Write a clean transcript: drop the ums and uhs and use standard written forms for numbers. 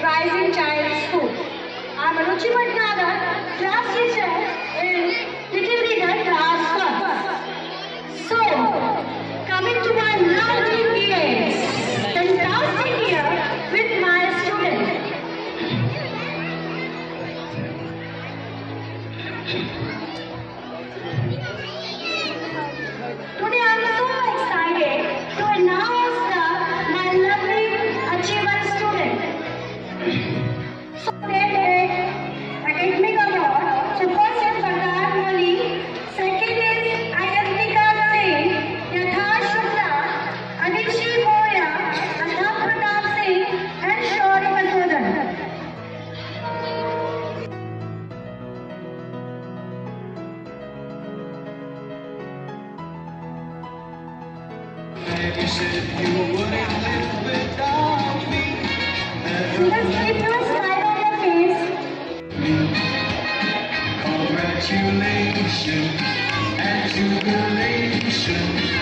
Rising Child School. I'm Ruchi Bhatnagar, class teacher in Little Reader class 1. So, coming to my lovely events, fantastic year with my students. Today I'm so excited to announce my lovely achiever student. So they get academic award. So first is Bardar Moli, second is Ayastika Singh, Yatharth Shukla, Aditshi Moya, Adham Pratap Singh and Shauri Masodan. You said you wouldn't live without me. Students, keep your smile on your face. Congratulations and jubilation.